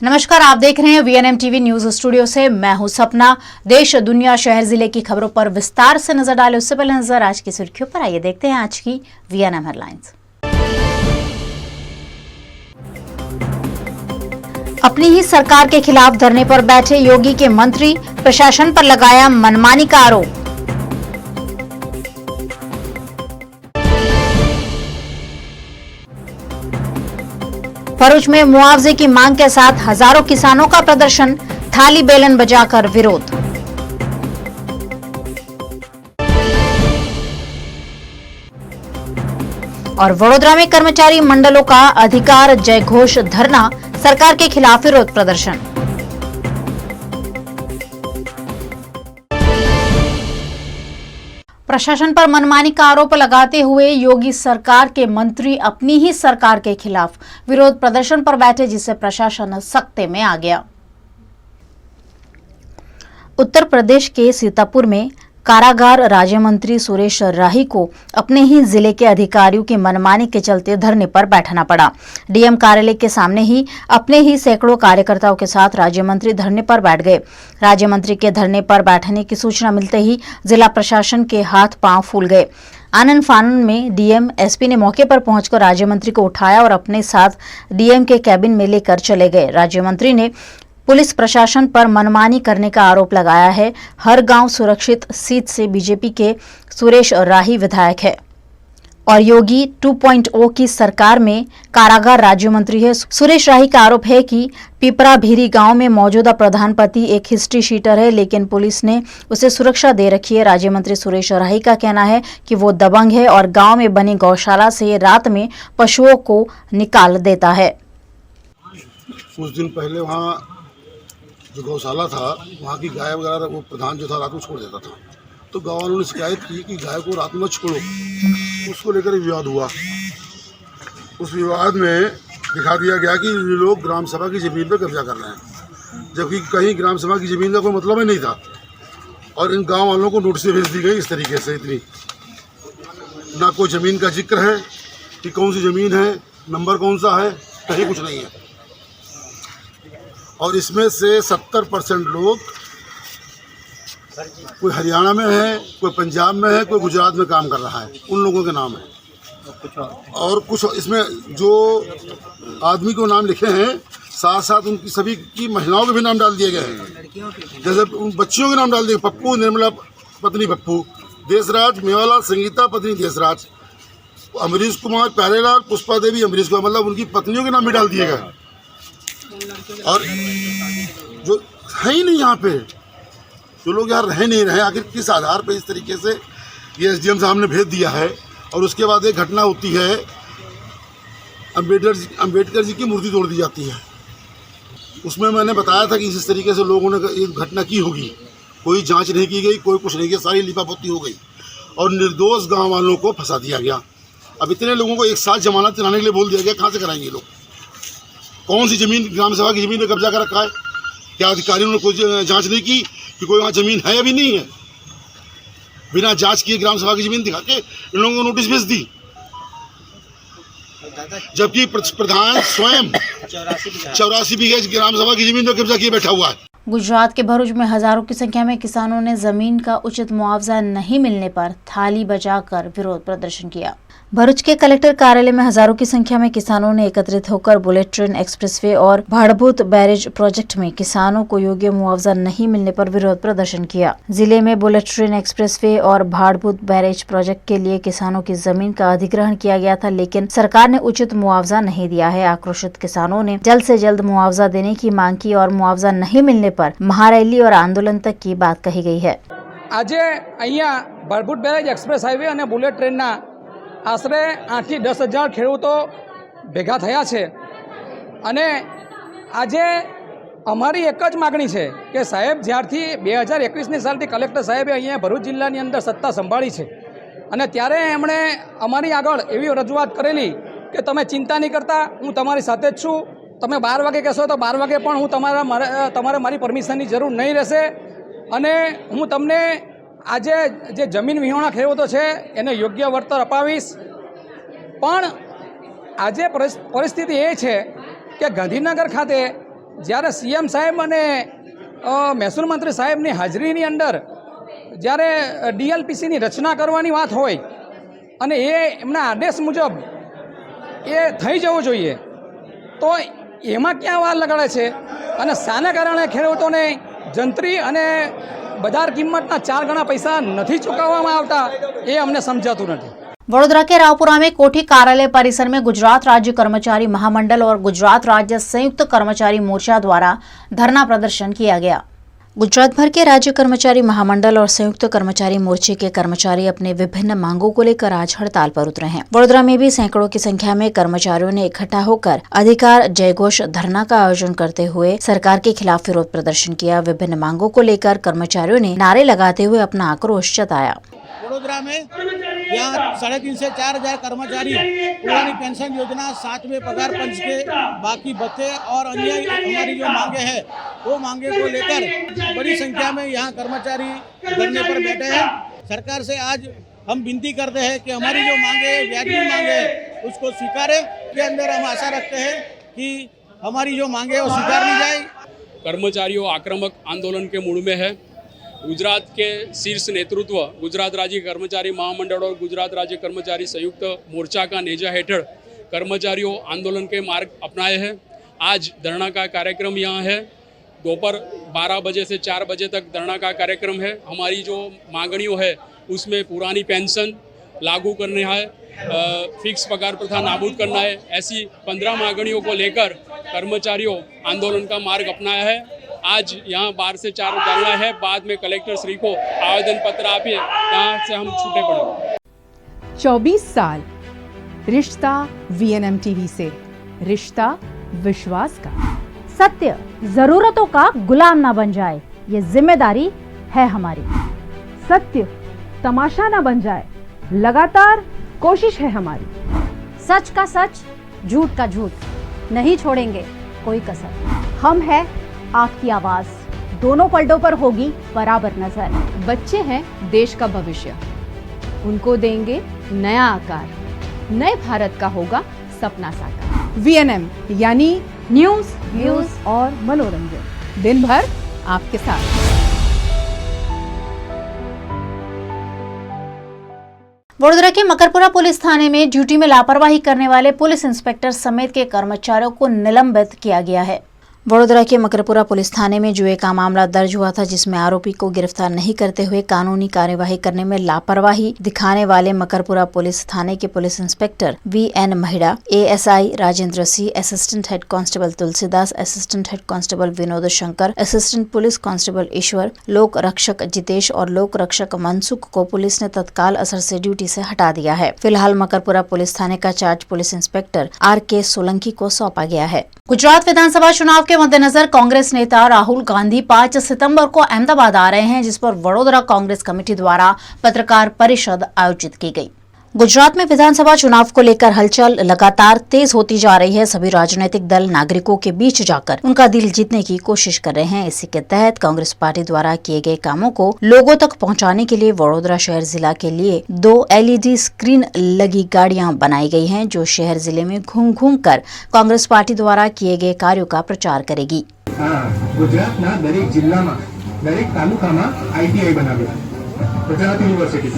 नमस्कार, आप देख रहे हैं वीएनएम टीवी न्यूज स्टूडियो से। मैं हूं सपना। देश, दुनिया, शहर, जिले की खबरों पर विस्तार से नजर डालें उससे पहले नजर आज की सुर्खियों पर। आइए देखते हैं आज की वीएनएम हेडलाइंस। अपनी ही सरकार के खिलाफ धरने पर बैठे योगी के मंत्री, प्रशासन पर लगाया मनमानी का आरोप। भरूच में मुआवजे की मांग के साथ हजारों किसानों का प्रदर्शन, थाली बेलन बजाकर विरोध। और वडोदरा में कर्मचारी मंडलों का अधिकार जयघोष धरना, सरकार के खिलाफ विरोध प्रदर्शन। प्रशासन पर मनमानी का आरोप लगाते हुए योगी सरकार के मंत्री अपनी ही सरकार के खिलाफ विरोध प्रदर्शन पर बैठे, जिससे प्रशासन सख्ते में आ गया। उत्तर प्रदेश के सीतापुर में कारागार राज्य मंत्री सुरेश राही को अपने ही जिले के अधिकारियों की मनमानी के चलते धरने पर बैठना पड़ा। डीएम कार्यालय के सामने ही अपने ही सैकड़ों कार्यकर्ताओं के साथ राज्य मंत्री धरने पर बैठ गए। राज्य मंत्री के धरने पर बैठने की सूचना मिलते ही जिला प्रशासन के हाथ पांव फूल गए। आनन फानन में डीएम एसपी ने मौके पर पहुंचकर राज्य मंत्री को उठाया और अपने साथ डीएम के कैबिन में लेकर चले गए। राज्य मंत्री ने पुलिस प्रशासन पर मनमानी करने का आरोप लगाया है। हर गांव सुरक्षित सीट से बीजेपी के सुरेश राही विधायक है और योगी 2.0 की सरकार में कारागार राज्य मंत्री है। सुरेश राही का आरोप है कि पिपरा भीरी गांव में मौजूदा प्रधानपति एक हिस्ट्री शीटर है, लेकिन पुलिस ने उसे सुरक्षा दे रखी है। राज्य मंत्री सुरेश राही का कहना है कि वो दबंग है और गांव में बनी गौशाला से रात में पशुओं को निकाल देता है। कुछ दिन पहले वहाँ जो गौशाला था, वहाँ की गाय वगैरह वो प्रधान जो था रात को छोड़ देता था, तो गाँव वालों ने शिकायत की कि गाय को रात में छोड़ो। उसको लेकर विवाद हुआ। उस विवाद में दिखा दिया गया कि ये लोग ग्राम सभा की ज़मीन पर कब्जा कर रहे हैं, जबकि कहीं ग्राम सभा की ज़मीन का कोई मतलब ही नहीं था। और इन गाँव वालों को नोटिस भेज दी गई इस तरीके से। इतनी ना कोई ज़मीन का जिक्र है कि कौन सी ज़मीन है, नंबर कौन सा है, कहीं कुछ नहीं है। और इसमें से 70% लोग कोई हरियाणा में है, कोई पंजाब में है, कोई गुजरात में काम कर रहा है, उन लोगों के नाम है। और कुछ इसमें जो आदमी को नाम लिखे हैं, साथ साथ उनकी सभी की महिलाओं के भी नाम डाल दिए गए हैं। जैसे उन बच्चियों के नाम डाल दिए, पप्पू निर्मला पत्नी पप्पू, देशराज मेवालाल संगीता पत्नी देशराज, अमरीश कुमार प्यारेलाल पुष्पा देवी अमरीश कुमार, मतलब उनकी पत्नियों के नाम भी डाल दिए गए। और जो है ही नहीं यहाँ पे, जो लोग यहाँ रह नहीं रहे, आखिर किस आधार पे इस तरीके से ये एसडीएम साहब ने भेज दिया है। और उसके बाद एक घटना होती है, अंबेडकर जी की मूर्ति तोड़ दी जाती है। उसमें मैंने बताया था कि इस तरीके से लोगों ने एक घटना की होगी, कोई जांच नहीं की गई, कोई कुछ नहीं किया, सारी लिपापोती हो गई और निर्दोष गाँव वालों को फंसा दिया गया। अब इतने लोगों को एक साथ जमानत कराने के लिए बोल दिया गया, कहाँ से कराएंगे लोग? कौन सी ज़मीन ग्राम सभा की ज़मीन पे कब्जा कर रखा है? क्या अधिकारियों ने कोई जांच नहीं की कि कोई वहाँ ज़मीन है या भी नहीं है? बिना जांच किए ग्राम सभा की ज़मीन दिखा के इन लोगों को नोटिस भेज दी, जबकि प्रधान स्वयं 84 बीघे ग्राम सभा की ज़मीन पर कब्जा किए बैठा हुआ है। गुजरात के भरूच में हजारों की संख्या में किसानों ने जमीन का उचित मुआवजा नहीं मिलने पर थाली बजाकर विरोध प्रदर्शन किया। भरूच के कलेक्टर कार्यालय में हजारों की संख्या में किसानों ने एकत्रित होकर बुलेट ट्रेन एक्सप्रेसवे और भाड़भूत बैरेज प्रोजेक्ट में किसानों को योग्य मुआवजा नहीं मिलने पर विरोध प्रदर्शन किया। जिले में बुलेट ट्रेन एक्सप्रेसवे और भाड़भूत बैरेज प्रोजेक्ट के लिए किसानों की जमीन का अधिग्रहण किया गया था, लेकिन सरकार ने उचित मुआवजा नहीं दिया है। आक्रोशित किसानों ने जल्द से जल्द मुआवजा देने की मांग की और मुआवजा नहीं मिलने पर महारैली और आंदोलन तक की बात कही गई है। आज अहींया भाड़भूत बैरेज एक्सप्रेस हाईवे और बुलेट ट्रेन आश्रे 8 થી 10 હજાર ખેડૂતો ભેગા થયા છે અને આજે અમારી એક જ માગણી છે કે સાહેબ જ્યારથી 2021ની સાલથી કલેક્ટર સાહેબે અહીંયા ભરૂચ જિલ્લાની અંદર સત્તા સંભાળી છે અને ત્યારે એમણે અમારી આગળ એવી રજૂઆત કરેલી કે તમે ચિંતા નહીં કરતા, હું તમારી સાથે જ છું, તમે 12 વાગે કહેશો તો 12 વાગે પણ હું તમારે મારી પરમિશનની જરૂર નહીં રહેશે અને હું તમને આજે જે જમીન વિહોણા ખેડૂતો છે એને યોગ્ય વળતર અપાવીશ। પણ આજે પરિસ્થિતિ એ છે કે ગાંધીનગર ખાતે જ્યારે સીએમ સાહેબ અને મહેસૂલ મંત્રી સાહેબની હાજરીની અંદર જ્યારે ડીએલપીસીની રચના કરવાની વાત હોય અને એ એમના આદેશ મુજબ એ થઈ જવું જોઈએ, તો એમાં ક્યાં વાર લગાડે છે અને શાને કારણે ખેડૂતોને જંત્રી અને બજાર કિંમતના 4 ગણા पैसा नहीं चुकावવામાં આવતા એ અમને સમજાતું નથી। वडोदरा के रावपुरा में कोठी कार्यालय परिसर में गुजरात राज्य कर्मचारी महामंडल और गुजरात राज्य संयुक्त कर्मचारी मोर्चा द्वारा धरना प्रदर्शन किया गया। गुजरात भर के राज्य कर्मचारी महामंडल और संयुक्त कर्मचारी मोर्चे के कर्मचारी अपने विभिन्न मांगों को लेकर आज हड़ताल पर उतरे हैं। वडोदरा में भी सैकड़ों की संख्या में कर्मचारियों ने इकट्ठा होकर अधिकार जयघोष धरना का आयोजन करते हुए सरकार के खिलाफ विरोध प्रदर्शन किया। विभिन्न मांगों को लेकर कर्मचारियों ने नारे लगाते हुए अपना आक्रोश जताया। वडोदरा में यहाँ 3.5 से 4,000 कर्मचारी पुरानी पेंशन योजना, 7वें पगार पंच के बाकी भत्ते और अन्य हमारी जो मांगे हैं वो मांगे को लेकर बड़ी संख्या में यहाँ कर्मचारी धरने पर बैठे हैं। सरकार से आज हम विनती करते हैं कि हमारी जो मांगे व्याजबी मांगे उसको स्वीकारें। के अंदर हम आशा रखते हैं कि हमारी जो मांगे है वो स्वीकार ली जाए। कर्मचारियों आक्रामक आंदोलन के मूड में है। गुजरात के शीर्ष नेतृत्व गुजरात राज्य कर्मचारी महामंडल और गुजरात राज्य कर्मचारी संयुक्त मोर्चा का नेजा हेठड़ कर्मचारियों आंदोलन के मार्ग अपनाए हैं। आज धरना का कार्यक्रम यहाँ है। दोपहर 12 बजे से 4 बजे तक धरना का कार्यक्रम है। हमारी जो मांगनियों है उसमें पुरानी पेंशन लागू करने है, फिक्स पगार प्रथा नाबूद करना है, ऐसी 15 मांगनियों को लेकर कर्मचारियों आंदोलन का मार्ग अपनाया है। आज यहाँ 12 से 4 धरना है, बाद में कलेक्टर श्री को आवेदन पत्र आपे, यहाँ से हम छूटे पड़े। 24 साल रिश्ता वीएनएम टीवी से, रिश्ता विश्वास का। सत्य जरूरतों का गुलाम ना बन जाए, ये जिम्मेदारी है हमारी। सत्य तमाशा ना बन जाए, लगातार कोशिश है हमारी। सच का सच, झूठ का झूठ, नहीं छोड़ेंगे कोई कसर। हम है आपकी आवाज, दोनों पलटों पर होगी बराबर नजर। बच्चे हैं देश का भविष्य, उनको देंगे नया आकार, नए भारत का होगा सपना साकार। वीएनएम यानी न्यूज, व्यूज और मनोरंजन, दिन भर आपके साथ। वडोदरा के मकरपुरा पुलिस थाने में ड्यूटी में लापरवाही करने वाले पुलिस इंस्पेक्टर समेत के कर्मचारियों को निलंबित किया गया है। वडोदरा के मकरपुरा पुलिस थाने में जुए का मामला दर्ज हुआ था, जिसमें आरोपी को गिरफ्तार नहीं करते हुए कानूनी कार्यवाही करने में लापरवाही दिखाने वाले मकरपुरा पुलिस थाने के police inspector VN Mahida, ASI Rajendra Singh, assistant head constable Tulsidas, assistant head constable Vinod Shankar, assistant police constable Ishwar, लोक रक्षक जितेश और लोक रक्षक मनसुख को पुलिस ने तत्काल असर से ड्यूटी से हटा दिया है। फिलहाल मकरपुरा पुलिस थाने का charge police inspector R K. Solanki को सौंपा गया है। गुजरात विधानसभा चुनाव के मद्देनजर कांग्रेस नेता राहुल गांधी 5 सितंबर को अहमदाबाद आ रहे हैं, जिस पर वडोदरा कांग्रेस कमेटी द्वारा पत्रकार परिषद आयोजित की गई। गुजरात में विधानसभा चुनाव को लेकर हलचल लगातार तेज होती जा रही है। सभी राजनीतिक दल नागरिकों के बीच जाकर उनका दिल जीतने की कोशिश कर रहे हैं। इसी के तहत कांग्रेस पार्टी द्वारा किए गए कामों को लोगों तक पहुंचाने के लिए वडोदरा शहर जिला के लिए 2 LED स्क्रीन लगी गाड़ियां बनाई गई हैं, जो शहर जिले में घूम घूम कर कांग्रेस पार्टी द्वारा किए गए कार्यों का प्रचार करेगी। गुजरातना दरेक जिल्लामां दरेक तालुकामां ITI बनावेला। गुजरात यूनिवर्सिटी,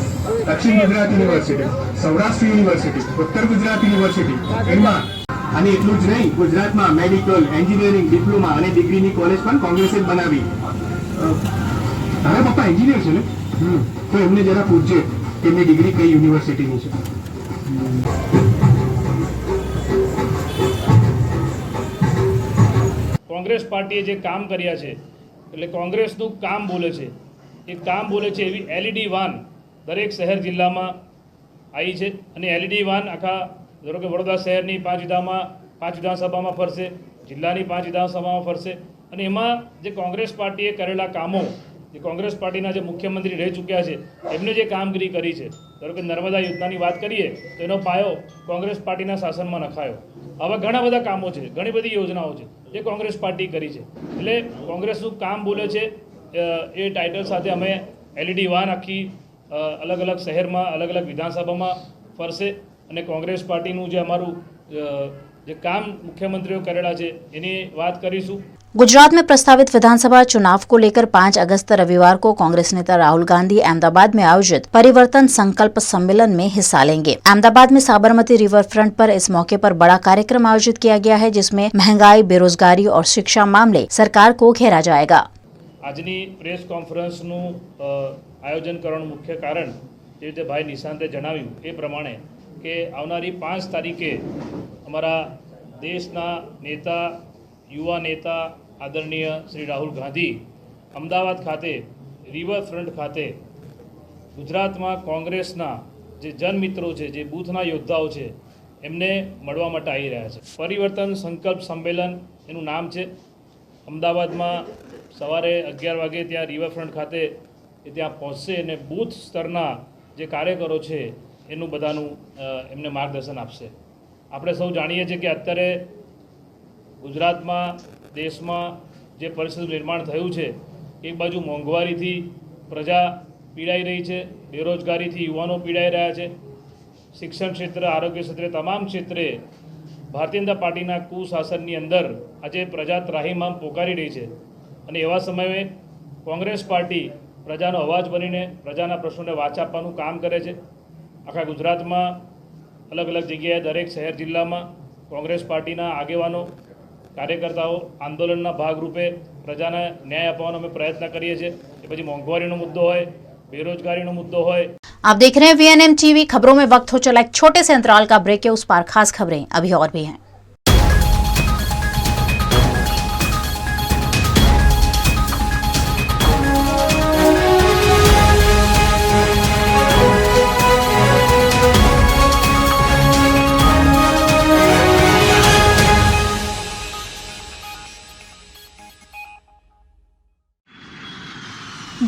दक्षिण गुजरात यूनिवर्सिटी, सौराष्ट्र यूनिवर्सिटी, उत्तर गुजरात यूनिवर्सिटी एमां અને એટલું જ નહીં, ગુજરાતમાં મેડિકલ, એન્જિનિયરિંગ, ડિપ્લોમા અને ડિગ્રીની કોલેજ પણ કોંગ્રેસે બનાવી। તારા પપ્પા એન્જિનિયર છે ને? તો એમને જરા પૂછજે કે એમની ડિગ્રી કઈ યુનિવર્સિટીની છે। કોંગ્રેસ પાર્ટીએ જે કામ કર્યા છે, એટલે કોંગ્રેસનું કામ બોલે છે, એ કામ બોલે છે એવી LED વાન દરેક શહેર જિલ્લામાં આવી છે। અને LED વાન આખા ધારો કે વડોદરા શહેરની 5 વિધાનસભામાં ફરશે, જિલ્લાની 5 વિધાનસભામાં ફરશે। અને એમાં જે કોંગ્રેસ પાર્ટીએ કરેલા કામો, જે કોંગ્રેસ પાર્ટીના જે મુખ્યમંત્રી રહી ચૂક્યા છે એમને જે કામગીરી કરી છે, ધારો કે નર્મદા યોજનાની વાત કરીએ તો એનો પાયો કોંગ્રેસ પાર્ટીના શાસનમાં નખાયો। આવા ઘણા બધા કામો છે, ઘણી બધી યોજનાઓ છે જે કોંગ્રેસ પાર્ટી કરી છે। એટલે કોંગ્રેસનું કામ બોલે છે એ ટાઇટલ સાથે અમે LED વાન આખી અલગ અલગ શહેરમાં અલગ અલગ વિધાનસભામાં ફરશે અને કોંગ્રેસ પાર્ટીનું જે અમારું જે કામ મુખ્યમંત્રીઓ કરેલા છે એની વાત કરીશું। गुजरात में प्रस्तावित विधानसभा चुनाव को लेकर 5 अगस्त रविवार को कांग्रेस नेता राहुल गांधी अहमदाबाद में आयोजित परिवर्तन संकल्प सम्मेलन में हिस्सा लेंगे। अहमदाबाद में साबरमती रिवर फ्रंट पर इस मौके पर बड़ा कार्यक्रम आयोजित किया गया है, जिसमें महंगाई, बेरोजगारी और शिक्षा मामले सरकार को घेरा जाएगा। આજની પ્રેસ કોન્ફરન્સનું આયોજન કરવાનું મુખ્ય કારણ જે રીતે ભાઈ નિશાંતે જણાવ્યું એ પ્રમાણે કે આવનારી 5 તારીખે અમારા દેશના નેતા, યુવા નેતા આદરણીય શ્રી રાહુલ ગાંધી અમદાવાદ ખાતે રિવરફ્રન્ટ ખાતે ગુજરાતમાં કોંગ્રેસના જે જનમિત્રો છે, જે બૂથના યોદ્ધાઓ છે, એમને મળવા માટે આવી રહ્યા છે। પરિવર્તન સંકલ્પ સંમેલન એનું નામ છે। અમદાવાદમાં સવારે 11 વાગે ત્યાં રિવરફ્રન્ટ ખાતે એ ત્યાં પહોંચશે અને બૂથ સ્તરના જે કાર્યકરો છે એનું બધાનું એમને માર્ગદર્શન આપશે। આપણે સૌ જાણીએ છીએ કે અત્યારે ગુજરાતમાં, દેશમાં જે પરિસ્થિતિનું નિર્માણ થયું છે, એક બાજુ મોંઘવારીથી પ્રજા પીડાઈ રહી છે, બેરોજગારીથી યુવાનો પીડાઈ રહ્યા છે, શિક્ષણ ક્ષેત્રે, આરોગ્ય ક્ષેત્રે, તમામ ક્ષેત્રે ભારતીય જનતા પાર્ટીના કુશાસનની અંદર આજે પ્રજા ત્રાહિમામ પોકારી રહી છે અને એવા સમયે કોંગ્રેસ પાર્ટી પ્રજાનો અવાજ બનીને પ્રજાના પ્રશ્નોને વાચા આપવાનું કામ કરે છે। આખા ગુજરાતમાં અલગ અલગ જગ્યાએ દરેક શહેર જિલ્લામાં કોંગ્રેસ પાર્ટીના આગેવાનો, કાર્યકર્તાઓ આંદોલનના ભાગરૂપે પ્રજાને ન્યાય આપવાનો અમે પ્રયત્ન કરીએ છીએ। એ પછી મોંઘવારીનો મુદ્દો હોય, बेरोजगारीનો મુદ્દો હોય। आप देख रहे हैं VNM टीवी। खबरों में वक्त हो चला एक छोटे से अंतराल का ब्रेक है, उस पार खास खबरें अभी और भी हैं।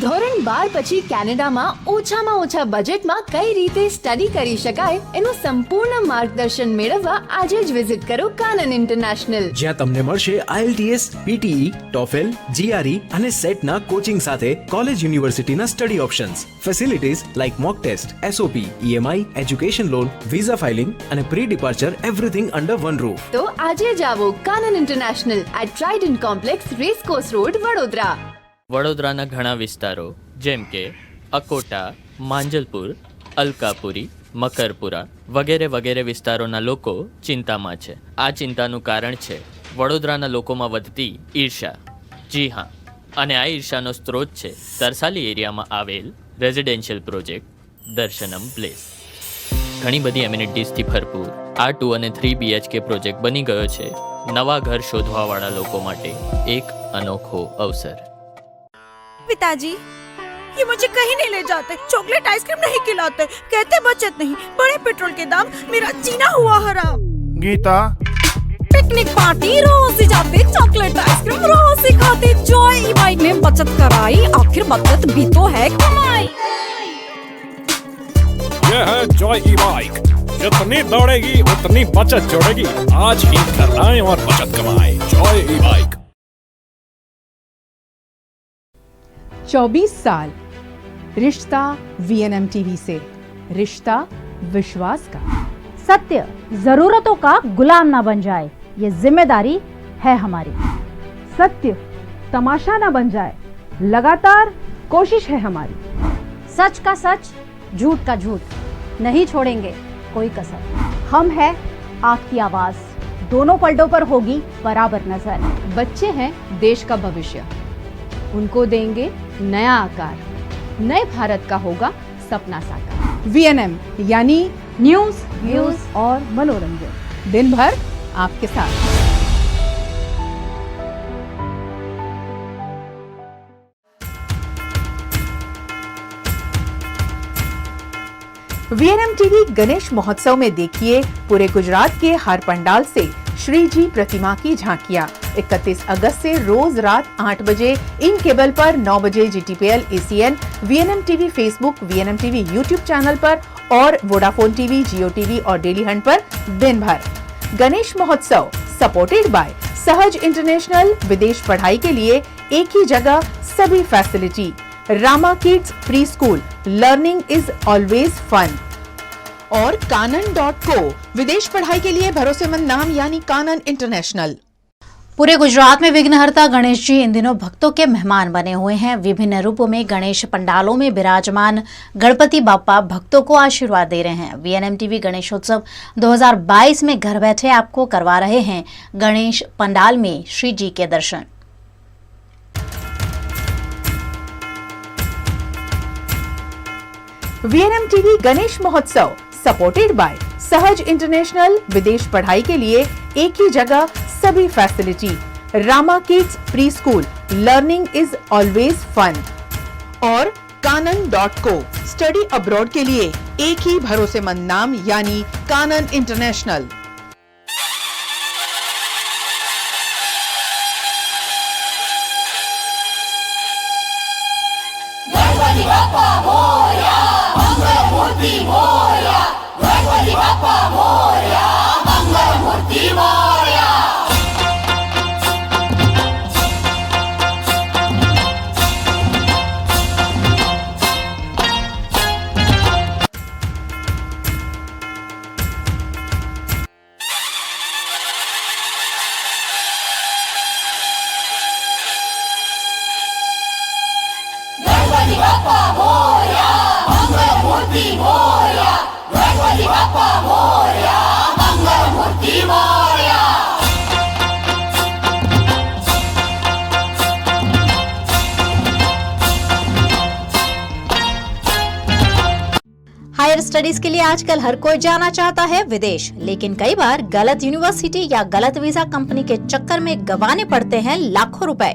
ધોરણ 12 પછી કેનેડામાં ઓછામાં ઓછા બજેટમાં કઈ રીતે સ્ટડી કરી શકાય એનું સંપૂર્ણ માર્ગદર્શન મેળવવા આજે જ વિઝિટ કરો કાનન ઇન્ટરનેશનલ, જ્યાં તમને મળશે IELTS, PTE, TOEFL, GRE અને સેટના કોચિંગ સાથે કોલેજ યુનિવર્સિટીના study options, facilities like mock test, SOP, EMI, education loan, visa filing અને pre departure, everything under one roof. તો આજે જ આવો Kanan international at Trident complex, racecourse road, Vadodara. વડોદરાના ઘણા વિસ્તારો જેમ કે અકોટા, માંજલપુર, અલકાપુરી, મકરપુરા વગેરે વગેરે વિસ્તારોના લોકો ચિંતામાં છે। આ ચિંતાનું કારણ છે વડોદરાના લોકોમાં વધતી ઈર્ષા। જી હા, અને આ ઈર્ષાનો સ્ત્રોત છે તરસાલી એરિયામાં આવેલ રેઝિડેન્શિયલ પ્રોજેક્ટ દર્શનમ પ્લેસ। ઘણી બધી એમિનિટીઝથી ભરપૂર આ 2 અને 3 BHK પ્રોજેક્ટ બની ગયો છે નવા ઘર શોધવાવાળા લોકો માટે એક અનોખો અવસર। पिताजी, ये मुझे कहीं नहीं ले जाते, चॉकलेट आइसक्रीम नहीं खिलाते, कहते बचत नहीं, बड़े पेट्रोल के दाम, मेरा जीना हुआ हराम। गीता, पिकनिक पार्टी रोज ही जाते, चॉकलेट आइसक्रीम रोज ही खाते, जॉय ई बाइक में बचत कराई, आखिर बचत भी तो है कमाई। यह है जॉय ई बाइक, जितनी दौड़ेगी उतनी बचत जोड़ेगी। आज ही घर आए और बचत कमाए। जॉय ई बाइक। 24 साल रिश्ता VNM टीवी से, रिश्ता विश्वास का। सत्य जरूरतों का गुलाम ना बन जाए, ये जिम्मेदारी है हमारी। सत्य तमाशा ना बन जाए, लगातार कोशिश है हमारी। सच का सच, झूठ का झूठ, नहीं छोड़ेंगे कोई कसर। हम है आपकी आवाज, दोनों पलटों पर होगी बराबर नजर। बच्चे हैं देश का भविष्य, उनको देंगे नया आकार, नए भारत का होगा सपना साकार। VNM यानी न्यूज, व्यूज और मनोरंजन, दिन भर आपके साथ। VNM टीवी गणेश महोत्सव में देखिए पूरे गुजरात के हर पंडाल से श्री जी प्रतिमा की झांकियां। 31 अगस्त से रोज रात 8 बजे इन केबल पर, 9 बजे GTPL, ACN, VNM TV Facebook, VNM TV YouTube channel पर और वोडाफोन टीवी, जियो टीवी और डेली हंट पर दिन भर। गणेश महोत्सव सपोर्टेड बाय सहज इंटरनेशनल। विदेश पढ़ाई के लिए एक ही जगह सभी facility. Rama kids pre school, learning is always fun. और कानन.co, विदेश पढ़ाई के लिए भरोसेमंद नाम यानी कानन इंटरनेशनल। पूरे गुजरात में विघ्नहर्ता गणेश जी इन दिनों भक्तों के मेहमान बने हुए हैं। विभिन्न रूपों में गणेश पंडालों में विराजमान गणपति बाप्पा भक्तों को आशीर्वाद दे रहे हैं। वीएनएम टीवी गणेशोत्सव 2022 में घर बैठे आपको करवा रहे हैं गणेश पंडाल में श्री जी के दर्शन। वीएनएम टीवी गणेश महोत्सव सपोर्टेड बाय सहज इंटरनेशनल। विदेश पढ़ाई के लिए एक ही जगह सभी facility. Rama kids pre school, learning is always fun. और कानन.को, स्टडी अब्रॉड के लिए एक ही भरोसेमंद नाम यानी कानन इंटरनेशनल। हायर स्टडीज के लिए आजकल हर कोई जाना चाहता है विदेश, लेकिन कई बार गलत यूनिवर्सिटी या गलत वीजा कंपनी के चक्कर में गंवाने पड़ते हैं लाखों रुपए।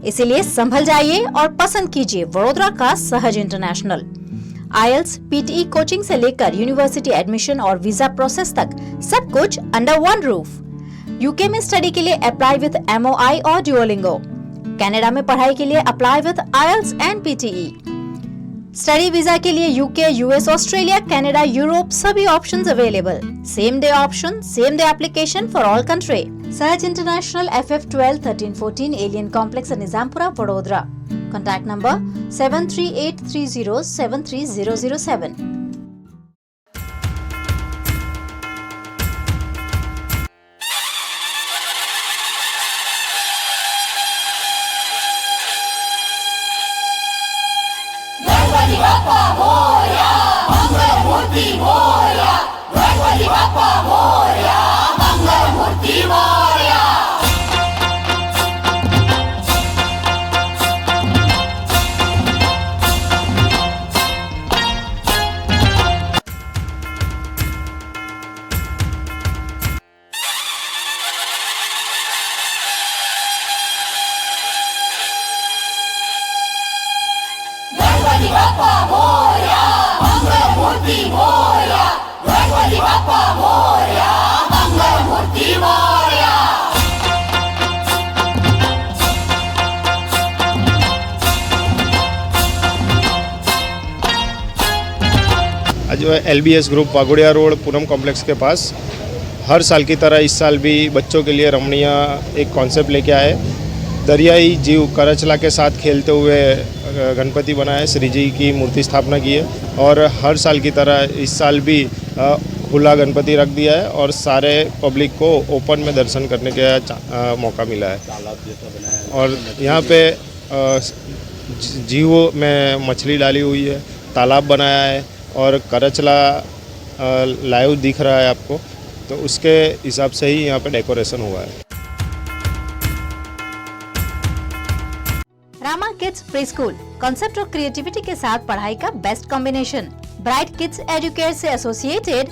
इसीलिए संभल जाइए और पसंद कीजिए वडोदरा का सहज इंटरनेशनल। आईएलटीएस, पीटीई कोचिंग से लेकर यूनिवर्सिटी एडमिशन और वीजा प्रोसेस तक सब कुछ अंडर वन रूफ। यूके में स्टडी के लिए अप्लाई विद MOI और ड्यूओलिंगो। कनाडा में पढ़ाई के लिए apply with IELTS and PTE. Study visa के लिए UK, US, Australia, Canada, Europe सभी options available. Same day option, same day application for all country. Sahaj international, FF12 1314 alien complex, Nizampura, Vadodara. Contact number 7383073007। जो है LBS group Waghodia road Poonam complex के पास हर साल की तरह इस साल भी बच्चों के लिए रमणीय एक कॉन्सेप्ट लेके आए। दरियाई जीव करचला के साथ खेलते हुए गणपति बनाए, श्री जी की मूर्ति स्थापना की है और हर साल की तरह इस साल भी खुला गणपति रख दिया है और सारे पब्लिक को ओपन में दर्शन करने का मौका मिला है। और यहाँ पे जीवों में मछली डाली हुई है, तालाब बनाया है और करचला लाइव दिख रहा है आपको, तो उसके हिसाब से ही यहाँ पे डेकोरेशन हुआ है। Rama kids pre school, concept और क्रिएटिविटी के साथ पढ़ाई का best combination. Bright kids educate से एसोसिएटेड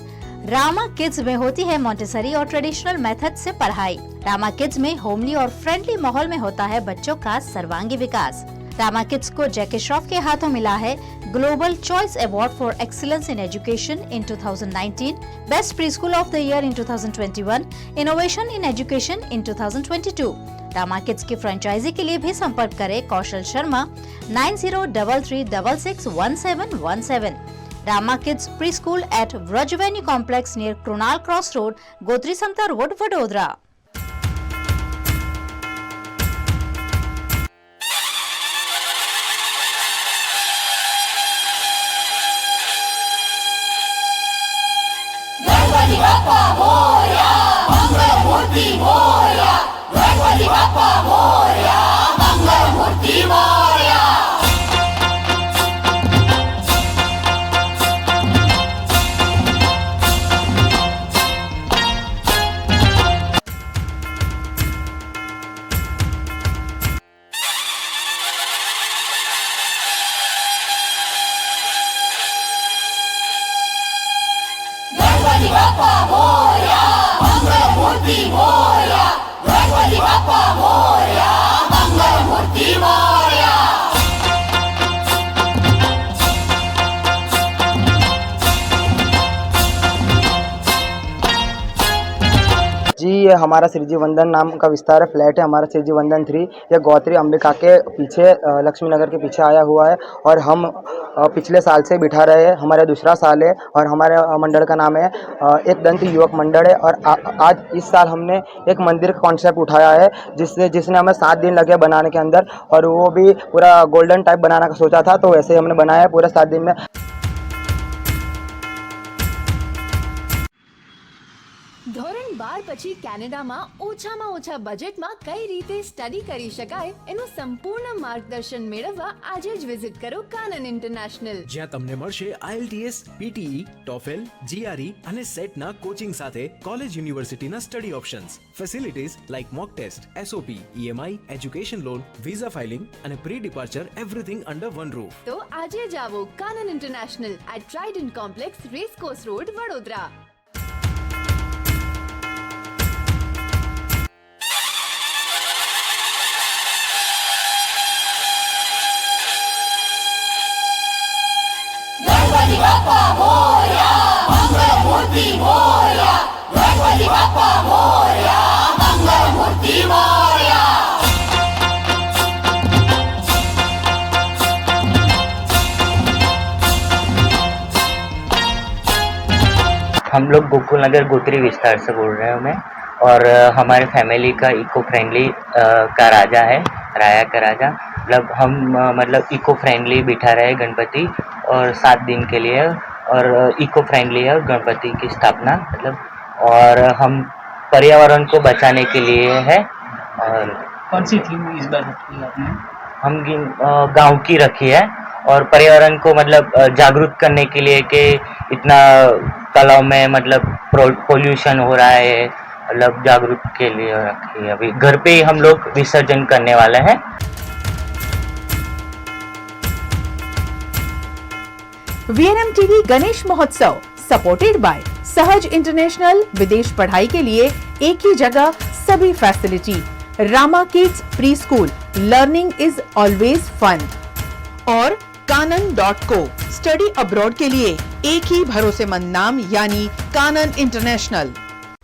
रामा किड्स में होती है मॉन्टेसरी और ट्रेडिशनल मेथड से पढ़ाई। रामा किड्स में होमली और फ्रेंडली माहौल में होता है बच्चों का सर्वांगी विकास। रामा किड्स को जैकी श्रॉफ के हाथों मिला है global choice award for excellence in education in 2019, best pre school of the year in 2021, innovation in education in 2022। Rama kids की फ्रेंचाइजी के लिए भी संपर्क करें Kaushal Sharma 9033661717। Rama kids pre school at Vraj venue complex near Krunal cross road, Gotri Samta road, Vadodara. Ganpati Bappa Morya, मंगल मूर्ति मोरया, गणपति जी, ये हमारा श्रीजी वंदन नाम का विस्तार है, फ्लैट है हमारा श्रीजी वंदन 3। ये गौत्री अंबिका के पीछे लक्ष्मी नगर के पीछे आया हुआ है और हम पिछले साल से बिठा रहे हैं। हमारा दूसरा साल है और हमारे मंडल का नाम है एक दंत युवक मंडल है। और आज इस साल हमने एक मंदिर का कॉन्सेप्ट उठाया है जिसने हमें 7 दिन लगे बनाने के अंदर, और वो भी पूरा गोल्डन टाइप बनाने का सोचा था, तो वैसे ही हमने बनाया पूरा 7 दिन में। ધોરણ 12 પછી કેનેડામાં ઓછામાં ઓછા બજેટમાં કઈ રીતે સ્ટડી કરી શકાય એનું સંપૂર્ણ માર્ગદર્શન મેળવવા આજે જ વિઝિટ કરો કાનન ઇન્ટરનેશનલ, જ્યાં તમને મળશે IELTS, PTE, TOEFL, GRE અને સેટના કોચિંગ સાથે કોલેજ યુનિવર્સિટીના study options, facilities like mock test, SOP, EMI, education loan, visa filing અને pre departure everything under one roof. તો આજે જ આવો Kanan international at Trident complex, racecourse road, Vadodara. हम लोग गोकुल नगर गोत्री विस्तार से बोल रहे हैं मैं, और हमारे फैमिली का इको फ्रेंडली का राजा है, राया का राजा। मतलब हम मतलब इको फ्रेंडली बिठा रहे हैं गणपति, और 7 दिन के लिए, और इको फ्रेंडली है गणपति की स्थापना मतलब, और हम पर्यावरण को बचाने के लिए है। और कौन सी थीम इस बार रखी है आपने? हम गांव की रखी है, और पर्यावरण को मतलब जागरूक करने के लिए कि इतना तालाब में मतलब पोल्यूशन हो रहा है, मतलब जागरूक के लिए रखी है। अभी घर पे ही हम लोग विसर्जन करने वाले हैं। VNM-TV गणेश महोत्सव सपोर्टेड बाय सहज इंटरनेशनल, विदेश पढ़ाई के लिए एक ही जगह सभी facility, Rama kids pre school, learning is always fun, और कानन.co स्टडी अब्रॉड के लिए एक ही भरोसेमंद नाम यानी कानन इंटरनेशनल.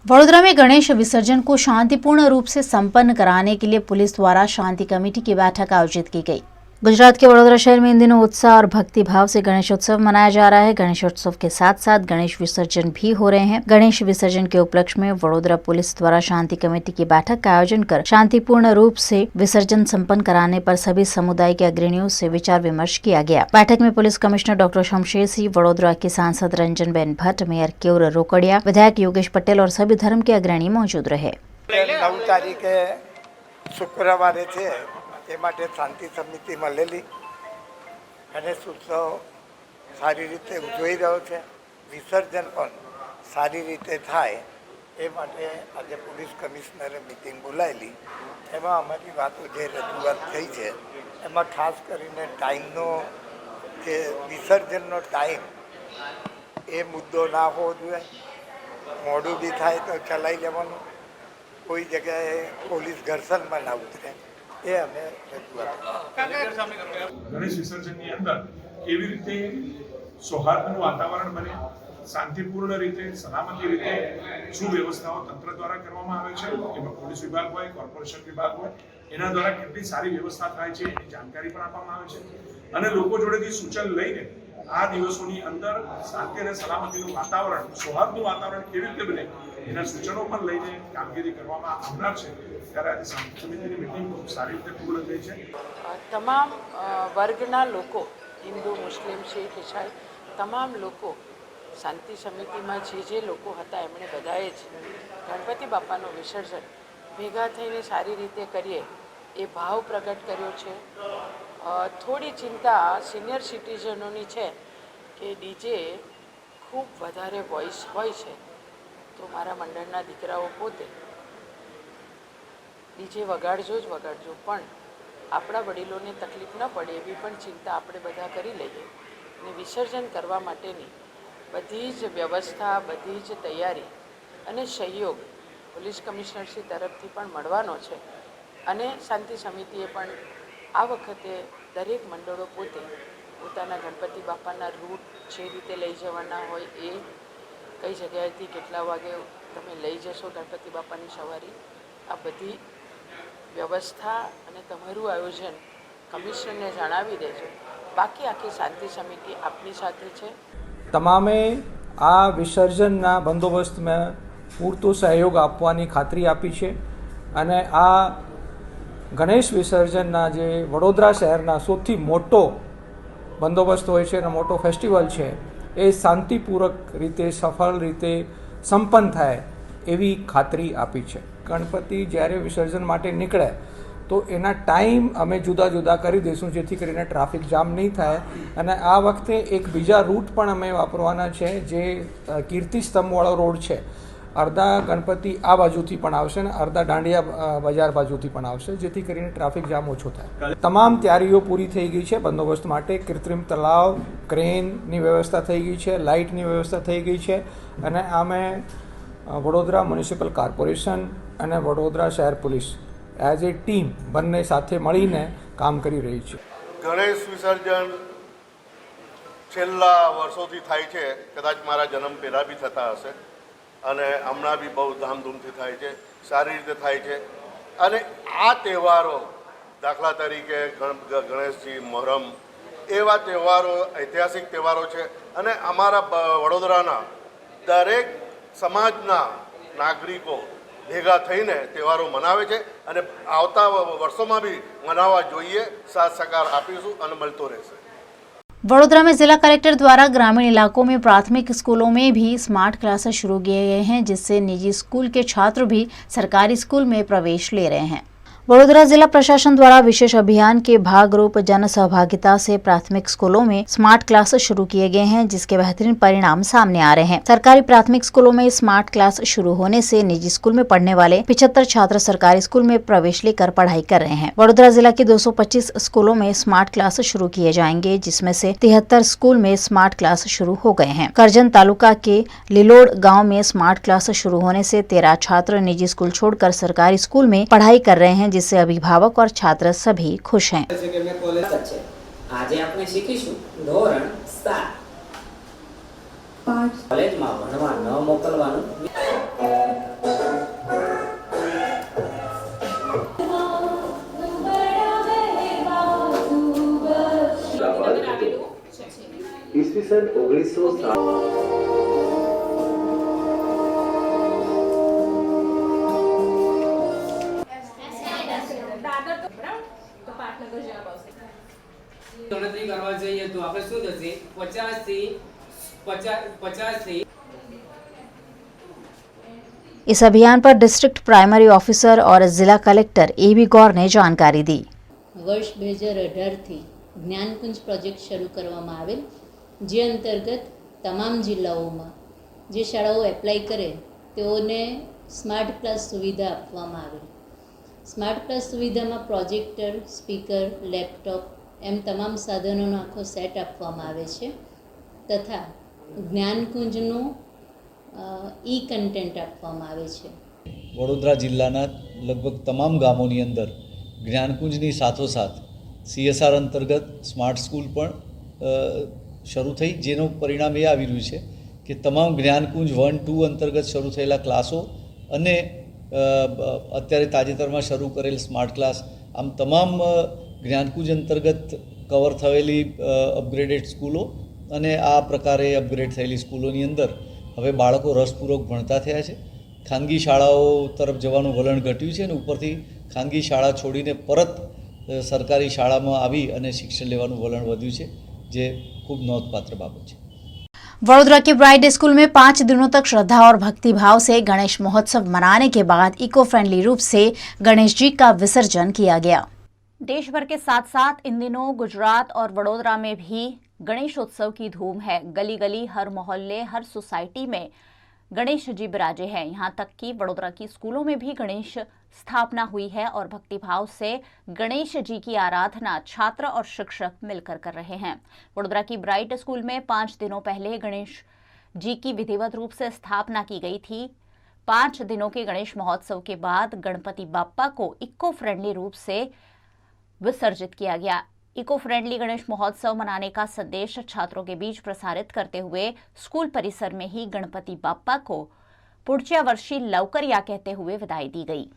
वडोदरा में गणेश विसर्जन को शांतिपूर्ण रूप से संपन्न कराने के लिए पुलिस द्वारा शांति कमेटी की बैठक आयोजित की गई. गुजरात के वडोदरा शहर में इन दिनों उत्साह और भक्ति भाव से गणेशोत्सव मनाया जा रहा है. गणेशोत्सव के साथ साथ गणेश विसर्जन भी हो रहे हैं. गणेश विसर्जन के उपलक्ष्य में वडोदरा पुलिस द्वारा शांति कमेटी की बैठक का आयोजन कर शांतिपूर्ण रूप से विसर्जन संपन्न कराने पर सभी समुदाय के अग्रणियों से विचार विमर्श किया गया. बैठक में police commissioner doctor Shamsher Singh, Vadodara के सांसद रंजन बेन भट्ट, मेयर केयूर रोकड़िया, विधायक योगेश पटेल और सभी धर्म के अग्रणी मौजूद रहे. 9 તારીખે શુક્રવારે છે એ માટે શાંતિ સમિતિ મળેલી. ગણેશ ઉત્સવ સારી રીતે ઉજવાઈ રહ્યો છે. વિસર્જન પણ સારી રીતે થાય એ માટે આજે પોલીસ કમિશનરે મિટિંગ બોલાવેલી. એમાં અમારી વાતો જે રજૂઆત થઈ છે એમાં ખાસ કરીને ટાઈમનો, જે વિસર્જનનો ટાઈમ એ મુદ્દો ના હોવો જોઈએ. મોડું બી થાય તો ચલાવી લેવાનું. કોઈ જગ્યાએ પોલીસ ઘર્ષણમાં ના ઉતરે એ અમે ગણેશ વિસર્જનની અંદર કેવી રીતે સૌહાર્દનું વાતાવરણ બને, શાંતિપૂર્ણ રીતે, સલામતી રીતે શું વ્યવસ્થાઓ તંત્ર દ્વારા કરવામાં આવે છે, એમાં પોલીસ વિભાગ હોય, કોર્પોરેશન વિભાગ હોય, એના દ્વારા કેટલી સારી વ્યવસ્થા થાય છે એની જાણકારી પણ આપવામાં આવે છે. અને લોકો જોડેથી સૂચન લઈને આ દિવસોની અંદર શાંતિ અને સલામતીનું વાતાવરણ, સૌહાર્દનું વાતાવરણ કેવી રીતે બને એના સૂચનો પણ લઈને કામગીરી કરવામાં આવનાર છે. ત્યારે આજે શાંતિ સમિતિની મિટિંગ ખૂબ સારી રીતે પૂર્ણ થઈ છે. તમામ વર્ગના લોકો, હિન્દુ, મુસ્લિમ, શીખ, ઈસાઈ, તમામ લોકો શાંતિ સમિતિમાં જે લોકો હતા એમણે બધાએ જ ગણપતિ બાપાનું વિસર્જન ભેગા થઈને સારી રીતે કરીએ એ ભાવ પ્રગટ કર્યો છે. થોડી ચિંતા સિનિયર સિટીઝનોની છે કે ડીજે ખૂબ વધારે વોઇસ હોય છે, તો મારા મંડળના દીકરાઓ પોતે ડીજે વગાડજો જ વગાડજો, પણ આપણા વડીલોને તકલીફ ન પડે એવી પણ ચિંતા આપણે બધા કરી લઈએ અને વિસર્જન કરવા માટેની બધી જ વ્યવસ્થા, બધી જ તૈયારી અને સહયોગ પોલીસ કમિશનરશ્રી તરફથી પણ મળવાનો છે. અને શાંતિ સમિતિએ પણ આ વખતે દરેક મંડળો પોતે પોતાના ગણપતિ બાપાના રૂટ જે રીતે લઈ જવાના હોય એ કઈ જગ્યાએથી કેટલા વાગે તમે લઈ જશો ગણપતિ બાપાની સવારી, આ બધી વ્યવસ્થા અને તમારું આયોજન કમિશનરને જણાવી દેજો. બાકી આખી શાંતિ સમિતિ આપની સાથે છે. તમામે આ વિસર્જનના બંદોબસ્તમાં પૂરતો સહયોગ આપવાની ખાતરી આપી છે અને આ ગણેશ વિસર્જનના જે વડોદરા શહેરના સૌથી મોટો બંદોબસ્ત હોય છે અને મોટો ફેસ્ટિવલ છે એ શાંતિપૂર્વક રીતે સફળ રીતે સંપન્ન થાય એવી ખાતરી આપી છે. ગણપતિ જ્યારે વિસર્જન માટે નીકળે તો એના ટાઈમ અમે જુદા જુદા કરી દઈશું જેથી કરીને ટ્રાફિક જામ નહીં થાય. અને આ વખતે એક બીજા રૂટ પણ અમે વાપરવાના છે જે કીર્તિ સ્તંભવાળો રોડ છે. અડધા ગણપતિ આ બાજુથી પણ આવશે અને અડધા દાંડિયા બજાર બાજુથી પણ આવશે જેથી કરીને ટ્રાફિક જામ ઓછો થાય. તમામ તૈયારીઓ પૂરી થઈ ગઈ છે બંદોબસ્ત માટે. કૃત્રિમ તલાવ, ક્રેનની વ્યવસ્થા થઈ ગઈ છે, લાઇટની વ્યવસ્થા થઈ ગઈ છે અને અમે વડોદરા મ્યુનિસિપલ કોર્પોરેશન અને વડોદરા શહેર પોલીસ એઝ એ ટીમ બંને સાથે મળીને કામ કરી રહી છે. ગણેશ વિસર્જન છેલ્લા વર્ષોથી થાય છે, કદાચ મારા જન્મ પહેલાં બી થતા હશે અને હમણાં બી બહુ ધામધૂમથી થાય છે, સારી રીતે થાય છે. અને આ તહેવારો દાખલા તરીકે ગણેશજી, મોહરમ એવા તહેવારો ઐતિહાસિક તહેવારો છે અને અમારા વડોદરાના દરેક સમાજના નાગરિકો ભેગા થઈને તહેવારો મનાવે છે અને આવતા વર્ષોમાં બી મનાવવા જોઈએ. સાથ સહકાર આપીશું અને મળતો રહેશે. वडोदरा में जिला कलेक्टर द्वारा ग्रामीण इलाकों में प्राथमिक स्कूलों में भी स्मार्ट क्लासेस शुरू किए गए हैं, जिससे निजी स्कूल के छात्र भी सरकारी स्कूल में प्रवेश ले रहे हैं. वडोदरा जिला प्रशासन द्वारा विशेष अभियान के भागरूप जन सहभागिता से प्राथमिक स्कूलों में स्मार्ट क्लासेस शुरू किए गए हैं, जिसके बेहतरीन परिणाम सामने आ रहे हैं. सरकारी प्राथमिक स्कूलों में स्मार्ट क्लास शुरू होने से निजी स्कूल में पढ़ने वाले 75 छात्र सरकारी स्कूल में प्रवेश लेकर पढ़ाई कर रहे हैं. वडोदरा जिला के 225 स्कूलों में स्मार्ट क्लास शुरू किए जाएंगे, जिसमें से 73 स्कूल में स्मार्ट क्लास शुरू हो गए हैं. करजन तालुका के लिलोड़ गाँव में स्मार्ट क्लास शुरू होने से 13 छात्र निजी स्कूल छोड़कर सरकारी स्कूल में पढ़ाई कर रहे हैं, जिससे अभिभावक और छात्र सभी खुश हैं. આજે આપણે શીખીશું ધોરણ 7 કોલેજમાં ભણવા ન મોકલવાનું. ઈસવીસન 1907 ગણતરી કરવા જઈએ તો આપણે શું થશે 50 થી इस अभियान पर डिस्ट्रिक्ट प्राइमरी ऑफिसर और जिला कलेक्टर ए.बी. गौर ने जानकारी दी. વર્ષ 2018થી જ્ઞાનકુંજ પ્રોજેક્ટ શરૂ કરવામાં આવેલ, જે અંતર્ગત તમામ જિલ્લાઓમાં જે શાળાઓ એપ્લાય કરે તેઓને સ્માર્ટ ક્લાસ સુવિધા આપવામાં આવેલ. સ્માર્ટ ક્લાસ સુવિધામાં પ્રોજેક્ટર, સ્પીકર, લેપટોપ એમ તમામ સાધનોનો આખો સેટ આપવામાં આવે છે તથા જ્ઞાનકુંજનું ઈ કન્ટેન્ટ આપવામાં આવે છે. વડોદરા જિલ્લાના લગભગ તમામ ગામોની અંદર જ્ઞાનકુંજની સાથોસાથ CSR અંતર્ગત સ્માર્ટ સ્કૂલ પણ શરૂ થઈ, જેનું પરિણામ એ આવી રહ્યું છે કે તમામ જ્ઞાનકુંજ 1-2 અંતર્ગત શરૂ થયેલા ક્લાસો અને અત્યારે તાજેતરમાં શરૂ કરેલ સ્માર્ટ ક્લાસ, આમ તમામ જ્ઞાનકુંજ અંતર્ગત કવર થયેલી અપગ્રેડેડ સ્કૂલો અને આ પ્રકારે અપગ્રેડ થયેલી સ્કૂલોની અંદર હવે બાળકો રસપૂર્વક ભણતા થયા છે. ખાનગી શાળાઓ તરફ જવાનું વલણ ઘટ્યું છે અને ઉપરથી ખાનગી શાળા છોડીને પરત સરકારી શાળામાં આવી અને શિક્ષણ લેવાનું વલણ વધ્યું છે, જે ખૂબ નોંધપાત્ર બાબત છે. वडोदरा के ब्राइट स्कूल में 5 दिनों तक श्रद्धा और भक्ति भाव से गणेश महोत्सव मनाने के बाद इको फ्रेंडली रूप से गणेश जी का विसर्जन किया गया। देश भर के साथ साथ इन दिनों गुजरात और वडोदरा में भी गणेशोत्सव की धूम है। गली गली, हर मोहल्ले, हर सोसाइटी में गणेश जी विराजे हैं। यहाँ तक कि वडोदरा की स्कूलों में भी गणेश स्थापना हुई है और भक्तिभाव से गणेश जी की आराधना छात्र और शिक्षक मिलकर कर रहे हैं। वडोदरा की ब्राइट स्कूल में 5 दिनों पहले गणेश जी की विधिवत रूप से स्थापना की गई थी। 5 दिनों के गणेश महोत्सव के बाद गणपति बाप्पा को इको फ्रेंडली रूप से विसर्जित किया गया। इको फ्रेंडली गणेश महोत्सव मनाने का संदेश छात्रों के बीच प्रसारित करते हुए स्कूल परिसर में ही गणपति बाप्पा को पुढच्या वर्षी लवकर या कहते हुए विदाई दी गई।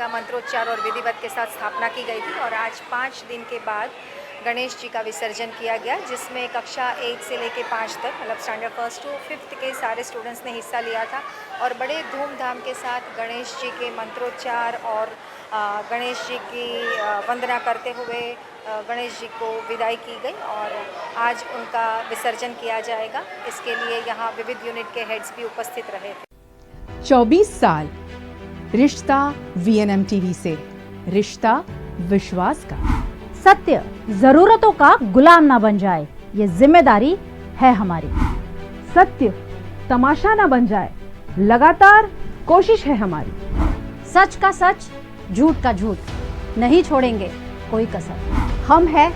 मंत्रोच्चार और विधिवत के साथ स्थापना की गई थी और आज 5 दिन के बाद गणेश जी का विसर्जन किया गया, जिसमें कक्षा 1 से लेकर 5 तक मतलब स्टैंडर्ड 1 to 5 के सारे स्टूडेंट्स ने हिस्सा लिया था और बड़े धूमधाम के साथ गणेश जी के मंत्रोच्चार और गणेश जी की वंदना करते हुए गणेश जी को विदाई की गई और आज उनका विसर्जन किया जाएगा। इसके लिए यहाँ विविध यूनिट के हेड्स भी उपस्थित रहे थे। 24 साल रिश्ता VNM TV से, रिश्ता विश्वास का। सत्य जरूरतों का गुलाम ना बन जाए, ये जिम्मेदारी है हमारी। सत्य तमाशा ना बन जाए, लगातार कोशिश है हमारी। सच का सच, झूठ का झूठ, नहीं छोड़ेंगे कोई कसर। हम है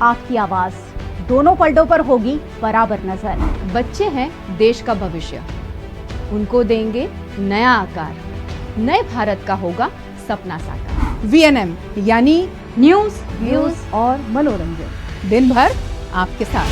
आपकी आवाज, दोनों पलटों पर होगी बराबर नजर। बच्चे हैं देश का भविष्य, उनको देंगे नया आकार, नए भारत का होगा सपना साकार। VNM यानी न्यूज, व्यूज और मनोरंजन, दिन भर आपके साथ।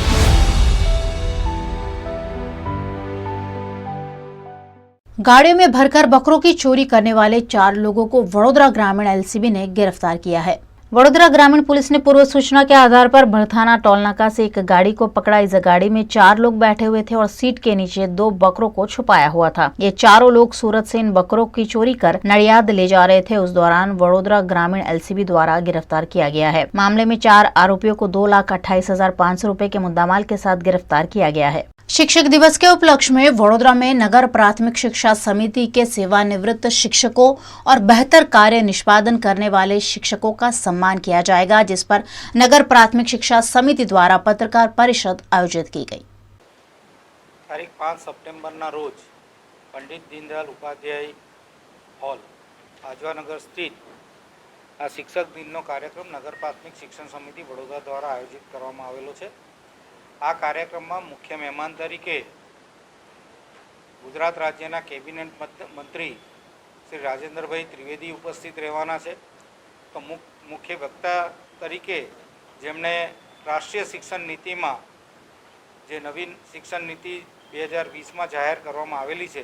गाड़ियों में भरकर बकरों की चोरी करने वाले 4 लोगों को वडोदरा ग्रामीण LCB ने गिरफ्तार किया है। वडोदरा ग्रामीण पुलिस ने पूर्व सूचना के आधार पर भरथाना टोलनाका से एक गाड़ी को पकड़ा। इस गाड़ी में 4 लोग बैठे हुए थे और सीट के नीचे 2 बकरों को छुपाया हुआ था। ये चारों लोग सूरत से इन बकरों की चोरी कर नडियाद ले जा रहे थे। उस दौरान वडोदरा ग्रामीण LCB द्वारा गिरफ्तार किया गया है। मामले में 4 आरोपियों को 2,28,500 रुपए के मुद्दामाल के साथ गिरफ्तार किया गया है। शिक्षक दिवस के उपलक्ष्य में वडोदरा में नगर प्राथमिक शिक्षा समिति के सेवानिवृत्त शिक्षकों और बेहतर कार्य निष्पादन करने वाले शिक्षकों का सम्मान किया जाएगा, जिस पर नगर प्राथमिक शिक्षा समिति द्वारा पत्रकार परिषद आयोजित की गई। तारीख 5 સપ્ટેમ્બરના રોજ પંડિત દીનદયાલ ઉપાધ્યાય હોલ આજવાનગર સ્થિત આ શિક્ષક દિનનો કાર્યક્રમ નગર પ્રાથમિક શિક્ષણ સમિતિ વડોદરા દ્વારા આયોજિત કરવામાં આવેલો છે। આ કાર્યક્રમમાં મુખ્ય મહેમાન તરીકે ગુજરાત રાજ્યના કેબિનેટ મંત્રી શ્રી રાજેન્દ્રભાઈ ત્રિવેદી ઉપસ્થિત રહેવાના છે। તો મુખ્ય વક્તા તરીકે જેમણે રાષ્ટ્રીય શિક્ષણ નીતિમાં જે નવીન શિક્ષણ નીતિ 2020માં જાહેર કરવામાં આવેલી છે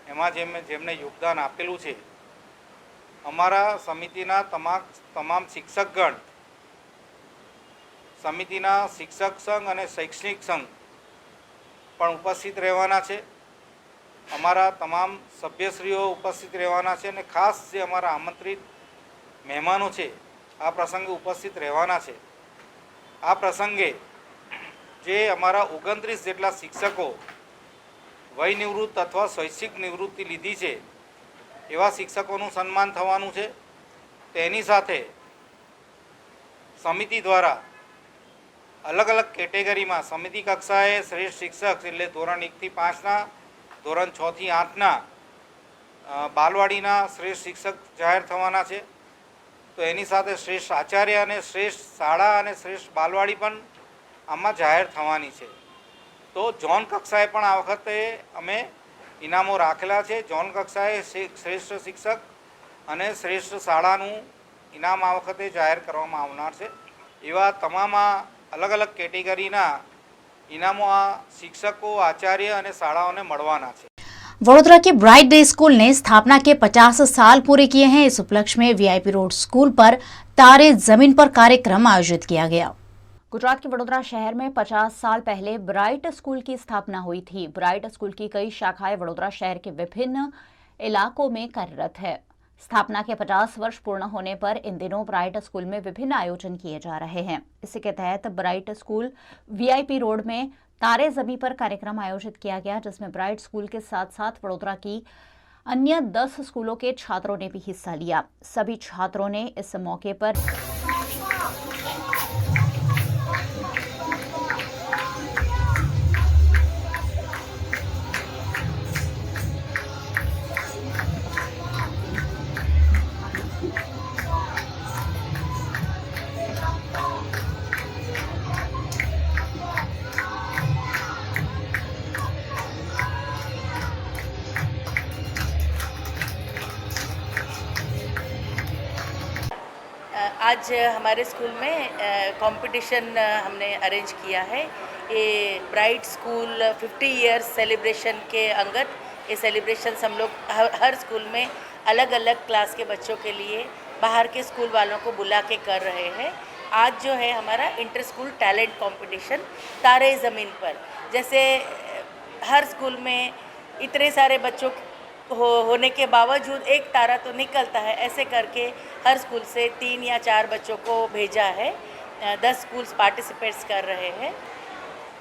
એમાં જેમને યોગદાન આપેલું છે, અમારા સમિતિના તમામ શિક્ષકગણ, સમિતિના શિક્ષક સંઘ અને શૈક્ષણિક સંઘ પણ ઉપસ્થિત રહેવાના છે. અમારા તમામ સભ્યશ્રીઓ ઉપસ્થિત રહેવાના છે અને ખાસ જે અમારા આમંત્રિત મહેમાનો છે આ પ્રસંગે ઉપસ્થિત રહેવાના છે. આ પ્રસંગે જે અમારા 29 જેટલા શિક્ષકો વય નિવૃત્ત અથવા સ્વૈચ્છિક નિવૃત્તિ લીધી છે એવા શિક્ષકોનું સન્માન થવાનું છે. તેની સાથે સમિતિ દ્વારા અલગ અલગ કેટેગરીમાં સમિતિ કક્ષાએ શ્રેષ્ઠ શિક્ષક એટલે ધોરણ 1 થી 5ના, ધોરણ 6 થી 8ના, બાલવાડીના શ્રેષ્ઠ શિક્ષક જાહેર થવાના છે. તો એની સાથે શ્રેષ્ઠ આચાર્ય અને શ્રેષ્ઠ શાળા અને શ્રેષ્ઠ બાલવાડી પણ આમાં જાહેર થવાની છે. તો ઝોન કક્ષાએ પણ આ વખતે અમે ઇનામો રાખેલા છે. ઝોન કક્ષાએ શ્રેષ્ઠ શિક્ષક અને શ્રેષ્ઠ શાળાનું ઇનામ આ વખતે જાહેર કરવામાં આવનાર છે. એવા તમામ અલગ અલગ કેટેગરીના इनामों शिक्षकों, आचार्य और शालाओं ने મળવાના છે। वडोदरा के ब्राइट डे स्कूल ने स्थापना के 50 साल पूरे किए हैं। इस उपलक्ष्य में वीआईपी रोड स्कूल पर तारे जमीन पर कार्यक्रम आयोजित किया गया। गुजरात के वडोदरा शहर में 50 साल पहले ब्राइट स्कूल की स्थापना हुई थी। ब्राइट स्कूल की कई शाखाएं वडोदरा शहर के विभिन्न इलाकों में कार्यरत है। स्थापना के 50 वर्ष पूर्ण होने पर इन दिनों ब्राइट स्कूल में विभिन्न आयोजन किए जा रहे हैं। इसी के तहत ब्राइट स्कूल वीआईपी रोड में तारे जमी पर कार्यक्रम आयोजित किया गया, जिसमें ब्राइट स्कूल के साथ साथ वडोदरा की अन्य 10 स्कूलों के छात्रों ने भी हिस्सा लिया। सभी छात्रों ने इस मौके पर आज हमारे स्कूल में कंपटीशन हमने अरेंज किया है। ये ब्राइट स्कूल 50 इयर्स सेलिब्रेशन के अंगत ये सेलिब्रेशंस हम लोग हर स्कूल में अलग अलग क्लास के बच्चों के लिए बाहर के स्कूल वालों को बुला के कर रहे हैं। आज जो है हमारा इंटर स्कूल टैलेंट कंपटीशन तारे ज़मीन पर, जैसे हर स्कूल में इतने सारे बच्चों होने के बावजूद एक तारा तो निकलता है। ऐसे करके हर स्कूल से 3 या 4 बच्चों को भेजा है। 10 स्कूल्स पार्टिसिपेट्स कर रहे हैं।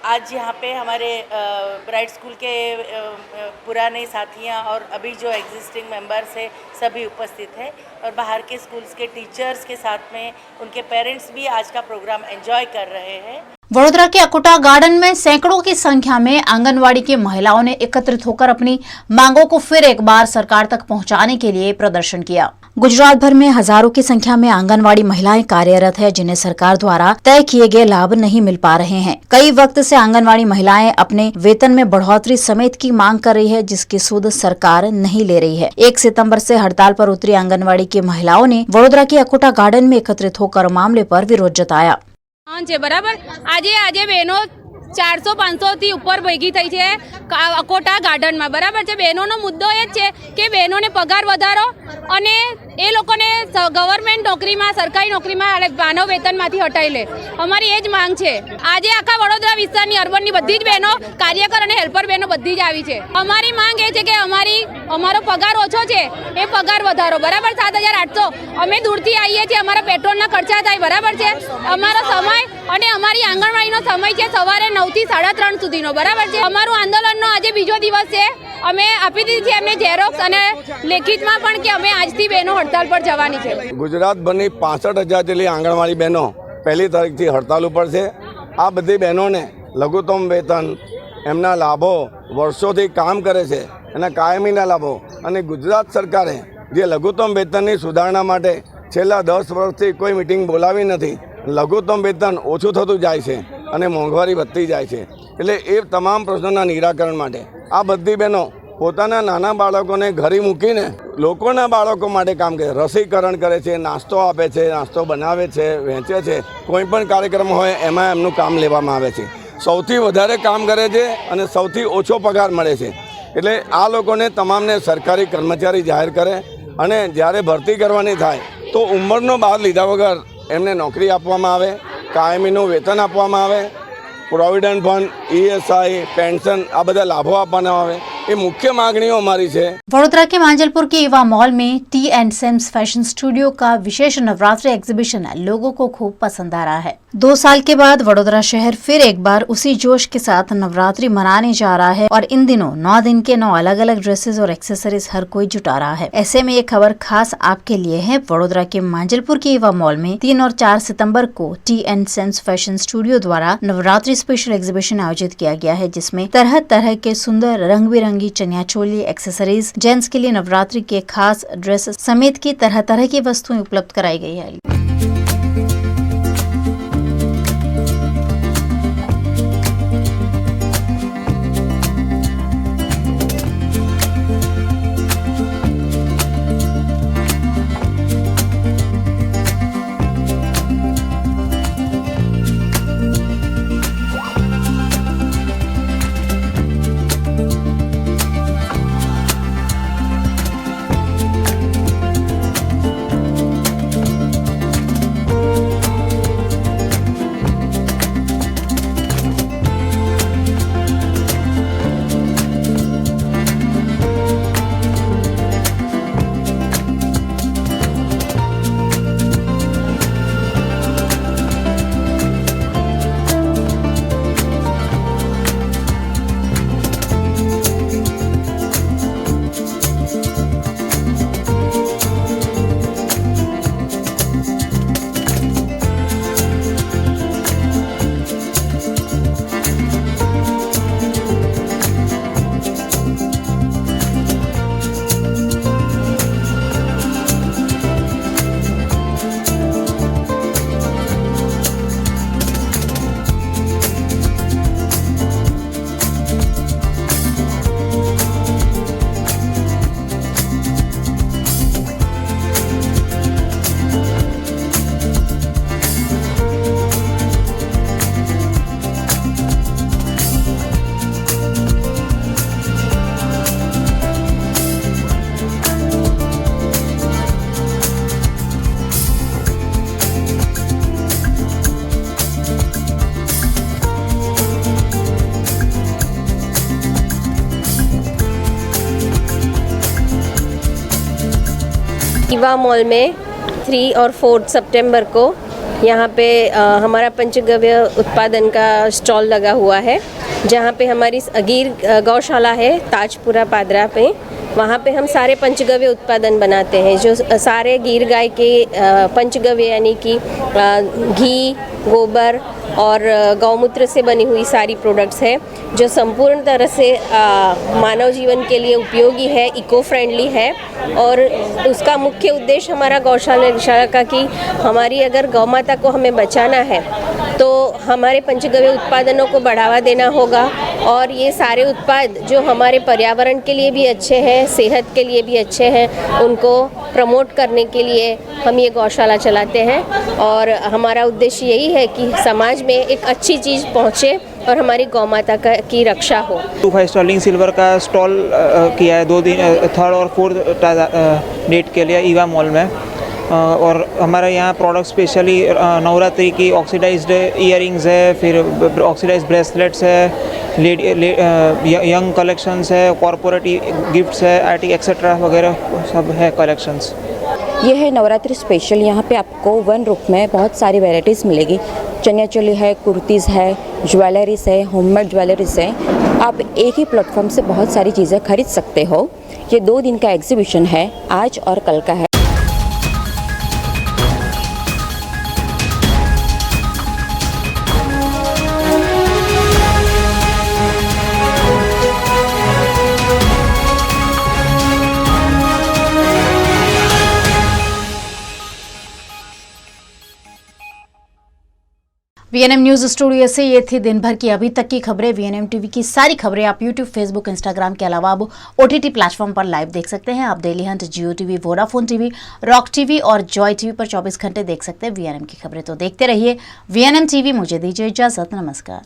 आज यहाँ पे हमारे ब्राइट स्कूल के पुराने साथियाँ और अभी जो एग्जिस्टिंग मेंबर्स है सभी उपस्थित है, और बाहर के स्कूल्स के टीचर्स के साथ में उनके पेरेंट्स भी आज का प्रोग्राम एंजॉय कर रहे हैं। वडोदरा के अकोटा गार्डन में सैकड़ों की संख्या में आंगनवाड़ी की महिलाओं ने एकत्रित होकर अपनी मांगों को फिर एक बार सरकार तक पहुंचाने के लिए प्रदर्शन किया। गुजरात भर में हजारों की संख्या में आंगनवाड़ी महिलाएं कार्यरत है, जिन्हें सरकार द्वारा तय किए गए लाभ नहीं मिल पा रहे हैं। कई वक्त से आंगनवाड़ी महिलाएं अपने वेतन में बढ़ोतरी समेत की मांग कर रही है, जिसकी सुध सरकार नहीं ले रही है। 1 सितंबर से हड़ताल पर उतरी आंगनवाड़ी की महिलाओं ने वडोदरा के अकोटा गार्डन में एकत्रित होकर मामले पर विरोध जताया। बराबर आज बहनों 400-500 થી ઉપર ભેગી થઈ છે અકોટા ગાર્ડનમાં। બરાબર છે, બહેનોનો મુદ્દો એ જ છે કે બહેનોને પગાર વધારો અને એ લોકોને ગવર્મેન્ટ નોકરીમાં, સરકારી નોકરીમાં માનવ વેતનમાંથી હટાવી લે। અમારી એ જ માંગ છે। આજે આખા વડોદરા વિસ્તારની અર્બનની બધી જ બહેનો, કાર્યકર અને હેલ્પર બહેનો બધી જ આવી છે। અમારી માંગ એ છે કે અમારો પગાર ઓછો છે, એ પગાર વધારો। બરાબર, 7,800 અમે દૂરથી આવીએ છીએ, અમારા પેટ્રોલના ખર્ચા થાય। બરાબર છે, અમારો સમય અને અમારી આંગણવાડીનો સમય છે સવારે 9 થી 3:30 સુધીનો। બરાબર છે, અમારું આંદોલનનો આજે બીજો દિવસ છે। અમે આપી દીધી છે એમને ઝેરોક્સ અને લેખિતમાં પણ કે અમે આજથી બહેનો હડતાલ પર જવાની છે। ગુજરાતભરની 65,000 જેટલી આંગણવાડી બહેનો 1લી તારીખથી હડતાલ ઉપર છે। આ બધી બહેનોને લઘુત્તમ વેતન, એમના લાભો, વર્ષોથી કામ કરે છે એના કાયમીના લાભો, અને ગુજરાત સરકારે જે લઘુત્તમ વેતનની સુધારણા માટે છેલ્લા 10 વર્ષથી કોઈ મિટિંગ બોલાવી નથી। લઘુત્તમ વેતન ઓછું થતું જાય છે અને મોંઘવારી વધતી જાય છે। એટલે એ તમામ પ્રશ્નોના નિરાકરણ માટે આ બધી બહેનો પોતાના નાના બાળકોને ઘરે મૂકીને લોકોના બાળકો માટે કામ કરે, રસીકરણ કરે છે, નાસ્તો આપે છે, નાસ્તો બનાવે છે, વહેંચે છે। કોઈ પણ કાર્યક્રમ હોય એમાં એમનું કામ લેવામાં આવે છે। સૌથી વધારે કામ કરે છે અને સૌથી ઓછો પગાર મળે છે। એટલે આ લોકોને તમામને સરકારી કર્મચારી જાહેર કરે અને જ્યારે ભરતી કરવાની થાય તો ઉંમરનો બાદ લીધા વગર એમને નોકરી આપવામાં આવે, કાયમીનું વેતન આપવામાં આવે, પ્રોવિડન્ટ ફંડ, ESI, पेंशन आ बदा लाभों आपवाना आवे। ये मुख्य मांगणियों हमारी है। वडोदरा के मांजलपुर के युवा मॉल में T and sems fashion studio का विशेष नवरात्रि एग्जीबिशन लोगों को खूब पसंद आ रहा है। 2 साल के बाद वडोदरा शहर फिर एक बार उसी जोश के साथ नवरात्रि मनाने जा रहा है और इन दिनों 9 दिन के 9 अलग अलग ड्रेसेस और एक्सेसरीज हर कोई जुटा रहा है। ऐसे में ये खबर खास आपके लिए है। वडोदरा के मांजलपुर के युवा मॉल में 3 और 4 सितंबर को T and sems fashion studio द्वारा नवरात्रि स्पेशल एग्जीबिशन आयोजित किया गया है, जिसमें तरह तरह के सुंदर रंग बिरंगी चनिया चोली, एक्सेसरीज, जेंट्स के लिए नवरात्रि के खास ड्रेस समेत की तरह तरह की वस्तुएं उपलब्ध कराई गई है। युवा मॉल में 3 और 4 सितंबर को यहाँ पे हमारा पंचगव्य उत्पादन का स्टॉल लगा हुआ है, जहाँ पे हमारी गिर गौशाला है ताजपुरा पादरा पे। वहाँ पे हम सारे पंचगव्य उत्पादन बनाते हैं, जो सारे गिर गाय के पंचगव्य यानी कि घी, गोबर और गौमूत्र से बनी हुई सारी प्रोडक्ट्स है, जो संपूर्ण तरह से मानव जीवन के लिए उपयोगी है, इको फ्रेंडली है। और उसका मुख्य उद्देश्य हमारा गौशाला का कि हमारी अगर गौ माता को हमें बचाना है तो हमारे पंचगव्य उत्पादनों को बढ़ावा देना होगा। और ये सारे उत्पाद जो हमारे पर्यावरण के लिए भी अच्छे हैं, सेहत के लिए भी अच्छे हैं, उनको प्रमोट करने के लिए हम ये गौशाला चलाते हैं। और हमारा उद्देश्य यही है कि समाज में एक अच्छी चीज़ पहुँचे और हमारी गौ माता की रक्षा हो। 25 स्टॉलिंग सिल्वर का स्टॉल किया है 2 दिन 3rd और 4th डेट के लिए ईवा मॉल में। और हमारे यहाँ प्रोडक्ट स्पेशली नवरात्रि की ऑक्सीडाइज्ड ईयरिंग्स है, फिर ऑक्सीडाइज्ड ब्रेसलेट्स है, यंग कलेक्शंस है, कॉरपोरेट गिफ्ट्स है, आईटी एक्सेट्रा वगैरह सब है कलेक्शंस। ये है नवरात्रि स्पेशल। यहाँ पे आपको 1 रुप में बहुत सारी वैरायटीज़ मिलेगी। चनिया चोली है, कुर्तीज़ है, ज्वेलरीज है, होममेड ज्वेलरीज है। आप एक ही प्लेटफॉर्म से बहुत सारी चीज़ें खरीद सकते हो। ये 2 दिन का एग्जीबिशन है, आज और कल का है। वीएनएम न्यूज स्टूडियो से ये थी दिन भर की अभी तक की खबरें। वीएनएम टीवी की सारी खबरें आप यूट्यूब, फेसबुक, इंस्टाग्राम के अलावा अब ओटीटी प्लेटफॉर्म पर लाइव देख सकते हैं। आप Dailyhunt, Jio TV, Vodafone TV, rock TV और जॉय टीवी पर 24 घंटे देख सकते हैं वीएनएम की खबरें। तो देखते रहिए वीएनएम टीवी। मुझे दीजिए इजाजत, नमस्कार।